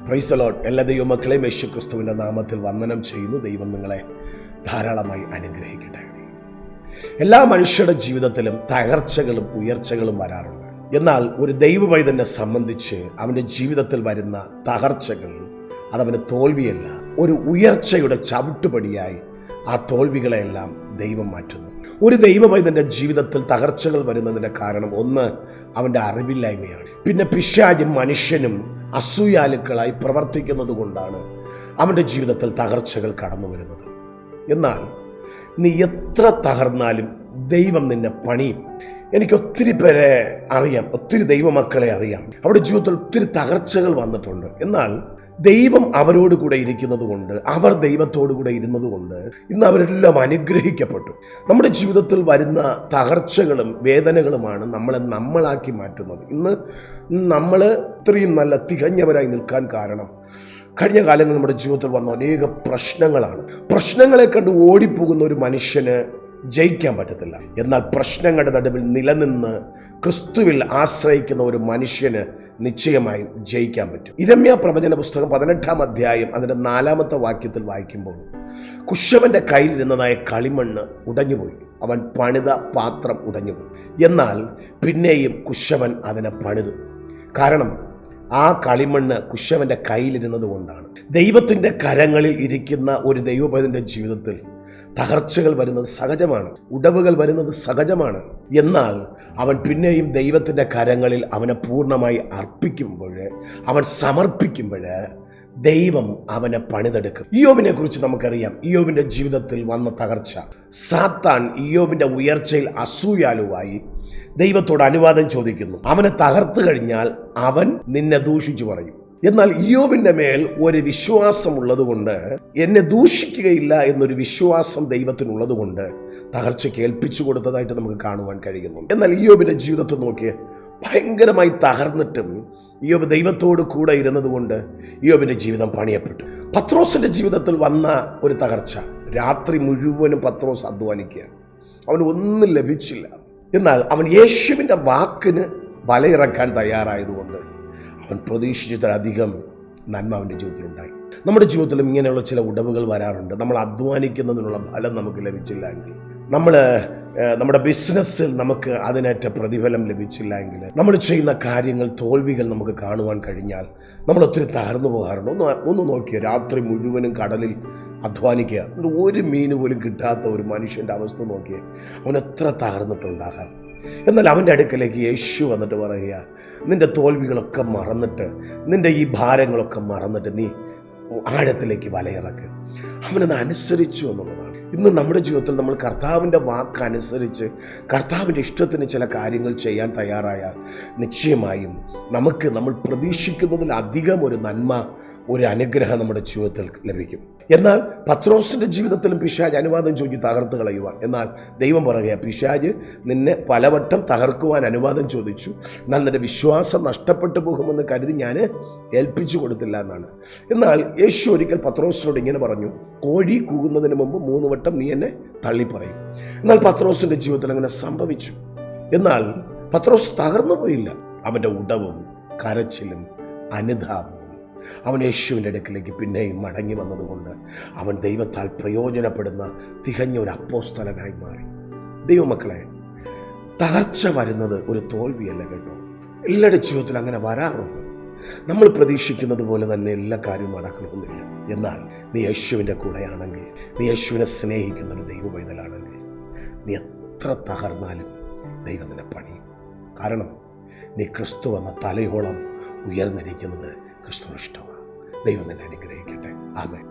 Praise the Lord. എല്ലാ ദൈവമക്കളെയും യേശു ക്രിസ്തുവിൻ്റെ നാമത്തിൽ വന്ദനം ചെയ്യുന്നു. ദൈവം നിങ്ങളെ ധാരാളമായി അനുഗ്രഹിക്കട്ടെ. എല്ലാ മനുഷ്യരുടെ ജീവിതത്തിലും തകർച്ചകളും ഉയർച്ചകളും വരാറുണ്ട്. എന്നാൽ ഒരു ദൈവപൈതനെ സംബന്ധിച്ച് അവൻ്റെ ജീവിതത്തിൽ വരുന്ന തകർച്ചകൾ അതവന് തോൽവിയല്ല, ഒരു ഉയർച്ചയുടെ ചവിട്ടുപടിയായി ആ തോൽവികളെയെല്ലാം ദൈവം മാറ്റുന്നു. ഒരു ദൈവപൈതന്റെ ജീവിതത്തിൽ തകർച്ചകൾ വരുന്നതിൻ്റെ കാരണം ഒന്ന് അവൻ്റെ അറിവില്ലായ്മയാണ്. പിന്നെ പിശാചും മനുഷ്യനും അസൂയാലുക്കളായി പ്രവർത്തിക്കുന്നത് കൊണ്ടാണ് അവൻ്റെ ജീവിതത്തിൽ തകർച്ചകൾ കടന്നു വരുന്നത്. എന്നാൽ നീ എത്ര തകർന്നാലും ദൈവം നിന്നെ പണിയും. എനിക്ക് ഒത്തിരി പേരെ അറിയാം, ഒത്തിരി ദൈവമക്കളെ അറിയാം. അവരുടെ ജീവിതത്തിൽ ഒത്തിരി തകർച്ചകൾ വന്നിട്ടുണ്ട്. എന്നാൽ ദൈവം അവരോട് കൂടെ ഇരിക്കുന്നത് കൊണ്ട്, അവർ ദൈവത്തോടു കൂടെ ഇരുന്നത് കൊണ്ട് ഇന്ന് അവരെല്ലാം അനുഗ്രഹിക്കപ്പെട്ടു. നമ്മുടെ ജീവിതത്തിൽ വരുന്ന തകർച്ചകളും വേദനകളുമാണ് നമ്മളെ നമ്മളാക്കി മാറ്റുന്നത്. ഇന്ന് നമ്മൾ ഇത്രയും നല്ല തികഞ്ഞവരായി നിൽക്കാൻ കാരണം കഴിഞ്ഞ കാലങ്ങളിൽ നമ്മുടെ ജീവിതത്തിൽ വന്ന അനേക പ്രശ്നങ്ങളാണ്. പ്രശ്നങ്ങളെ കണ്ട് ഓടിപ്പോകുന്ന ഒരു മനുഷ്യന് ജയിക്കാൻ പറ്റത്തില്ല. എന്നാൽ പ്രശ്നങ്ങളുടെ നടുവിൽ നിലനിന്ന് ക്രിസ്തുവിൽ ആശ്രയിക്കുന്ന ഒരു മനുഷ്യന് നിശ്ചയമായും ജയിക്കാൻ പറ്റും. ഇരമ്യാ പ്രവചന പുസ്തകം 18-ാം അധ്യായം അതിൻ്റെ 4-ാമത്തെ വാക്യത്തിൽ വായിക്കുമ്പോൾ കുശവന്റെ കയ്യിലിരുന്നതായ കളിമണ്ണ് ഉടഞ്ഞുപോയി, അവൻ പണിത പാത്രം ഉടഞ്ഞുപോയി. എന്നാൽ പിന്നെയും കുശവൻ അതിനെ പണിതു. കാരണം ആ കളിമണ്ണ് കുശവന്റെ കയ്യിലിരുന്നത് കൊണ്ടാണ്. ദൈവത്തിൻ്റെ കരങ്ങളിൽ ഇരിക്കുന്ന ഒരു ദൈവപൈതന്റെ ജീവിതത്തിൽ തകർച്ചകൾ വരുന്നത് സഹജമാണ്, ഉടവുകൾ വരുന്നത് സഹജമാണ്. എന്നാൽ അവൻ പിന്നെയും ദൈവത്തിൻ്റെ കരങ്ങളിൽ അവനെ പൂർണ്ണമായി അർപ്പിക്കുമ്പോൾ, അവൻ സമർപ്പിക്കുമ്പോൾ ദൈവം അവനെ പണിതെടുക്കും. ഇയ്യോബിനെ കുറിച്ച് നമുക്കറിയാം. ഇയ്യോബിൻ്റെ ജീവിതത്തിൽ വന്ന തകർച്ച, സാത്താൻ ഇയ്യോബിൻ്റെ ഉയർച്ചയിൽ അസൂയാലുവായി ദൈവത്തോട് അനുവാദം ചോദിക്കുന്നു. അവനെ തകർത്ത് കഴിഞ്ഞാൽ അവൻ നിന്നെ ദൂഷിച്ചു പറയും. എന്നാൽ ഇയ്യോബിന്റെ മേൽ ഒരു വിശ്വാസമുള്ളത് കൊണ്ട്, എന്നെ ദൂഷിക്കുകയില്ല എന്നൊരു വിശ്വാസം ദൈവത്തിനുള്ളത് കൊണ്ട് തകർച്ചയ്ക്ക് ഏൽപ്പിച്ചു കൊടുത്തതായിട്ട് നമുക്ക് കാണുവാൻ കഴിയുന്നു. എന്നാൽ ഇയ്യോബിന്റെ ജീവിതത്തിൽ നോക്കിയ ഭയങ്കരമായി തകർന്നിട്ടും ഇയ്യോബ് ദൈവത്തോട് കൂടെ ഇരുന്നത് കൊണ്ട് ഇയ്യോബിന്റെ ജീവിതം പണിയപ്പെട്ടു. പത്രോസിന്റെ ജീവിതത്തിൽ വന്ന ഒരു തകർച്ച, രാത്രി മുഴുവനും പത്രോസ് അധ്വാനിക്കുക, അവന് ഒന്നും ലഭിച്ചില്ല. എന്നാൽ അവൻ യേശുവിൻ്റെ വാക്കിന് വലയിറക്കാൻ തയ്യാറായതുകൊണ്ട് അവൻ പ്രതീക്ഷിച്ചതിലധികം നന്മ അവൻ്റെ ജീവിതത്തിലുണ്ടായി. നമ്മുടെ ജീവിതത്തിലും ഇങ്ങനെയുള്ള ചില ഉടവുകൾ വരാറുണ്ട്. നമ്മൾ അധ്വാനിക്കുന്നതിനുള്ള ഫലം നമുക്ക് ലഭിച്ചില്ല എങ്കിൽ, നമ്മുടെ ബിസിനസ്സിൽ നമുക്ക് അതിനേറ്റ പ്രതിഫലം ലഭിച്ചില്ല എങ്കിൽ, നമ്മൾ ചെയ്യുന്ന കാര്യങ്ങൾ തോൽവികൾ നമുക്ക് കാണുവാൻ കഴിഞ്ഞാൽ നമ്മൾ ഒത്തിരി തകർന്നു പോകാറുണ്ട്. ഒന്ന് നോക്കിയ രാത്രി മുഴുവനും കടലിൽ അധ്വാനിക്കുക, ഒരു മീൻ പോലും കിട്ടാത്ത ഒരു മനുഷ്യൻ്റെ അവസ്ഥ നോക്കിയേ, അവൻ എത്ര തകർന്നിട്ടുണ്ടാകാം. എന്നാൽ അവൻ്റെ അടുക്കലേക്ക് യേശു വന്നിട്ട് പറയുക, നിൻ്റെ തോൽവികളൊക്കെ മറന്നിട്ട്, നിൻ്റെ ഈ ഭാരങ്ങളൊക്കെ മറന്നിട്ട് നീ ആഴത്തിലേക്ക് വലയിറക്ക്. അവനത് അനുസരിച്ചു എന്നുള്ളതാണ്. ഇന്ന് നമ്മുടെ ജീവിതത്തിൽ നമ്മൾ കർത്താവിൻ്റെ വാക്കനുസരിച്ച് കർത്താവിൻ്റെ ഇഷ്ടത്തിന് ചില കാര്യങ്ങൾ ചെയ്യാൻ തയ്യാറായാൽ നിശ്ചയമായും നമ്മൾ പ്രതീക്ഷിക്കുന്നതിലധികം ഒരു നന്മ, ഒരു അനുഗ്രഹം നമ്മുടെ ജീവിതത്തിൽ ലഭിക്കും. എന്നാൽ പത്രോസിൻ്റെ ജീവിതത്തിലും പിശാച് അനുവാദം ചോദിച്ചു തകർത്ത് കളയുവാൻ. എന്നാൽ ദൈവം പറയുക, പിശാച് നിന്നെ പലവട്ടം തകർക്കുവാൻ അനുവാദം ചോദിച്ചു, എന്നാൽ നിന്റെ വിശ്വാസം നഷ്ടപ്പെട്ടു പോകുമെന്ന് കരുതി ഞാൻ ഏൽപ്പിച്ചു കൊടുത്തില്ല എന്നാണ്. എന്നാൽ യേശു ഒരിക്കൽ പത്രോസിനോട് ഇങ്ങനെ പറഞ്ഞു, കോഴി കൂകുന്നതിന് മുമ്പ് 3 വട്ടം നീ എന്നെ തള്ളിപ്പറയും. എന്നാൽ പത്രോസിൻ്റെ ജീവിതത്തിൽ അങ്ങനെ സംഭവിച്ചു. എന്നാൽ പത്രോസ് തകർന്നു പോയില്ല. അവൻ്റെ ഉടവും കരച്ചിലും അനുതാപവും അവൻ യേശുവിൻ്റെ അടുക്കിലേക്ക് പിന്നെയും മടങ്ങി വന്നതുകൊണ്ട് അവൻ ദൈവത്താൽ പ്രയോജനപ്പെടുന്ന തികഞ്ഞ ഒരു അപ്പോസ്തലനായി മാറി. ദൈവമക്കളെ, തകർച്ച വരുന്നത് ഒരു തോൽവിയല്ല കേട്ടോ. എല്ലാവരുടെ ജീവിതത്തിൽ അങ്ങനെ വരാറുണ്ട്. നമ്മൾ പ്രതീക്ഷിക്കുന്നത് പോലെ തന്നെ എല്ലാ കാര്യവും നടക്കണമെന്നില്ല. എന്നാൽ നീ യേശുവിൻ്റെ കൂടെയാണെങ്കിൽ, നീ യേശുവിനെ സ്നേഹിക്കുന്ന ഒരു ദൈവപൈതലാണെങ്കിൽ, നീ എത്ര തകർന്നാലും ദൈവം നിന്നെ പണിയും. കാരണം നീ ക്രിസ്തു എന്ന തലയോളം ഉയർന്നിരിക്കുന്നത് ക്രിസ്തുവിന് ഇഷ്ടമാണ്. ദൈവം നിന്നെ അനുഗ്രഹിക്കട്ടെ. ആമേൻ.